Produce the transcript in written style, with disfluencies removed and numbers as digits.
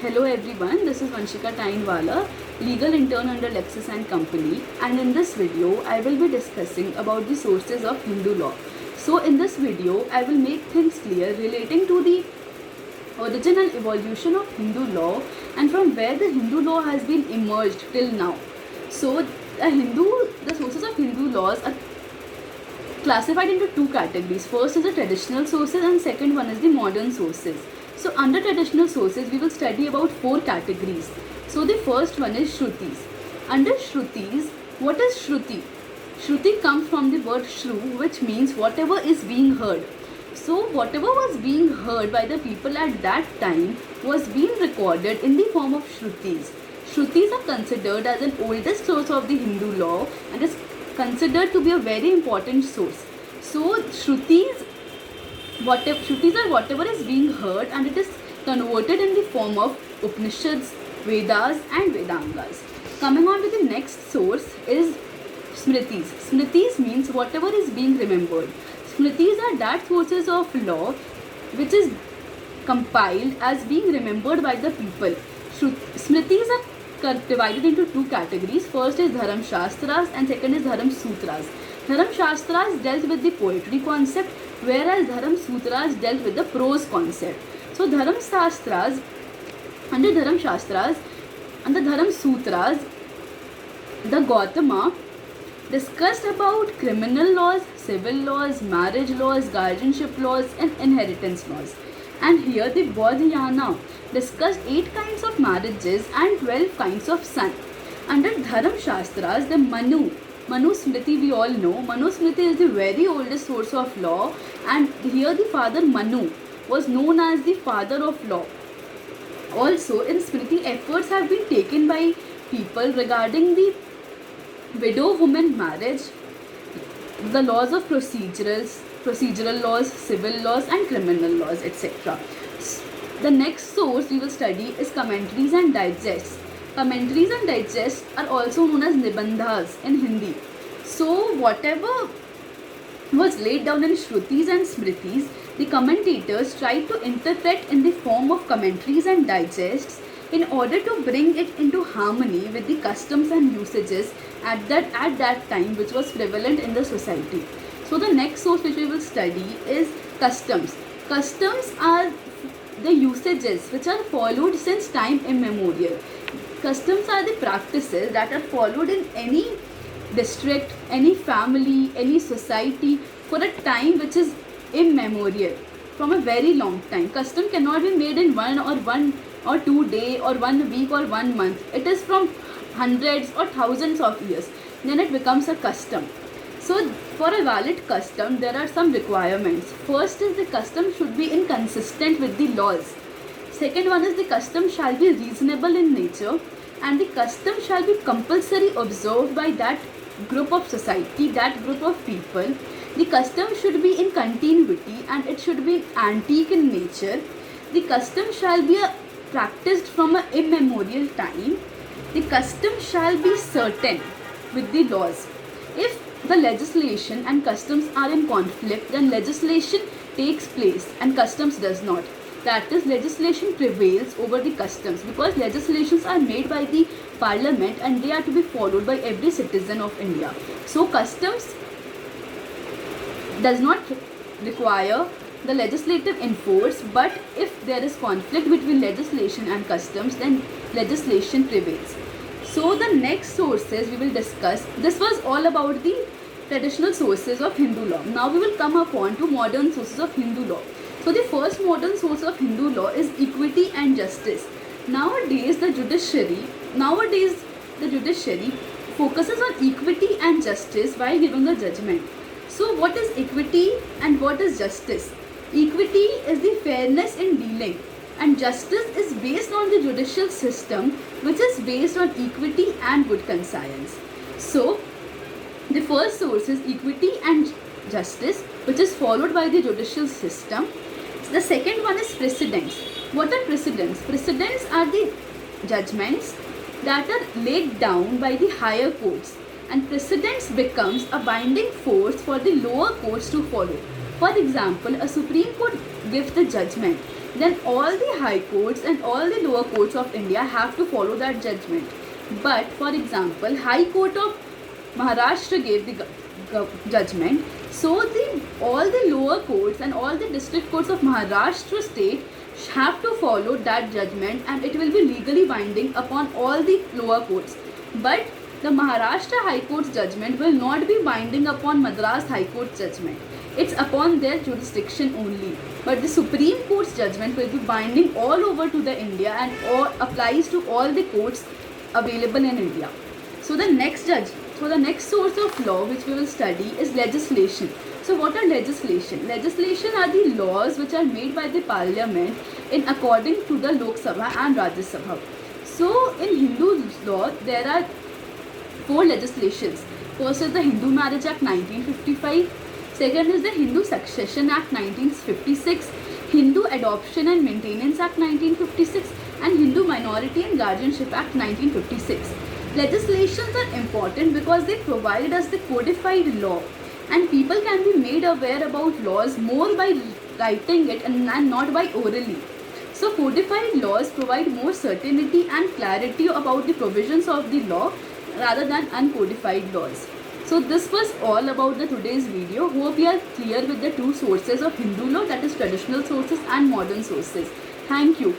Hello everyone, this is Vanshika Tainwala, legal intern under Lexis and Company, and in this video I will be discussing about the sources of Hindu law. So in this video I will make things clear relating to the origin and evolution of Hindu law and from where the Hindu law has been emerged till now. So the sources of Hindu laws are classified into two categories. First is the traditional sources and second one is the modern sources. So under traditional sources we will study about four categories. So the first one is Shrutis. Under Shrutis, what is Shruti? Shruti comes from the word Shru, which means whatever is being heard. So whatever was being heard by the people at that time was being recorded in the form of Shrutis. Shrutis are considered as an oldest source of the Hindu law and is considered to be a very important source. So Shrutis are whatever is being heard and it is converted in the form of Upanishads, Vedas and Vedangas. Coming on to the next source is Smritis. Smritis means whatever is being remembered. Smritis are that sources of law which is compiled as being remembered by the people. Smritis are divided into two categories. First is Dharam Shastras and second is Dharam Sutras. Dharam Shastras dealt with the poetry concept, whereas Dharam Sutras dealt with the prose concept. So Dharam Shastras, under Dharam Shastras and the Dharam Sutras, the Gautama discussed about criminal laws, civil laws, marriage laws, guardianship laws and inheritance laws. And here the Bodhayana discussed 8 kinds of marriages and 12 kinds of sons. Under Dharam Shastras, the Manu Smriti we all know. Manu Smriti is the very oldest source of law, and here the father Manu was known as the father of law. Also in Smriti, efforts have been taken by people regarding the widow woman marriage, the laws of procedural laws, civil laws and criminal laws, etc. The next source we will study is commentaries and digests. Commentaries and digests are also known as Nibandhas in Hindi. So whatever was laid down in Shrutis and Smritis, the commentators tried to interpret in the form of commentaries and digests in order to bring it into harmony with the customs and usages at that time which was prevalent in the society. So the next source which we will study is customs. Customs are the usages which are followed since time immemorial. Customs are the practices that are followed in any district, any family, any society for a time which is immemorial, from a very long time. Custom cannot be made in one or 2 days or 1 week or 1 month. It is from hundreds or thousands of years. Then it becomes a custom. So for a valid custom, there are some requirements. First is the custom should be inconsistent with the laws. Second one is the custom shall be reasonable in nature and the custom shall be compulsory observed by that group of society, that group of people. The custom should be in continuity and it should be antique in nature. The custom shall be practiced from an immemorial time. The custom shall be certain with the laws. If the legislation and customs are in conflict, then legislation takes place and customs does not. That is, legislation prevails over the customs because legislations are made by the parliament and they are to be followed by every citizen of India. So customs does not require the legislative enforce, but if there is conflict between legislation and customs, then legislation prevails. So the next sources we will discuss, this was all about the traditional sources of Hindu law. Now we will come upon to modern sources of Hindu law. So the first modern source of Hindu law is equity and justice. Nowadays the judiciary focuses on equity and justice while giving the judgment. So what is equity and what is justice? Equity is the fairness in dealing and justice is based on the judicial system which is based on equity and good conscience. So the first source is equity and justice, which is followed by the judicial system. The second one is precedents. What are precedents? Precedents are the judgments that are laid down by the higher courts and precedents becomes a binding force for the lower courts to follow. For example, a Supreme Court gives the judgment then all the high courts and all the lower courts of India have to follow that judgment. But for example, High Court of Maharashtra gave the judgment, so all the lower courts and all the district courts of Maharashtra state have to follow that judgment, and it will be legally binding upon all the lower courts. But the Maharashtra High Court's judgment will not be binding upon Madras High Court's judgment. It's upon their jurisdiction only. But the Supreme Court's judgment will be binding all over to the India and all applies to all the courts available in India. So the next source of law which we will study is legislation. So what are legislation? Legislation are the laws which are made by the parliament in according to the Lok Sabha and Rajya Sabha. So in Hindu law there are 4 legislations. First is the Hindu Marriage Act 1955. Second is the Hindu Succession Act 1956. Hindu Adoption and Maintenance Act 1956 and Hindu Minority and Guardianship Act 1956. Legislations are important because they provide us the codified law, and people can be made aware about laws more by writing it and not by orally. So codified laws provide more certainty and clarity about the provisions of the law rather than uncodified laws. So this was all about the today's video. Hope you are clear with the 2 sources of Hindu law, that is traditional sources and modern sources. Thank you.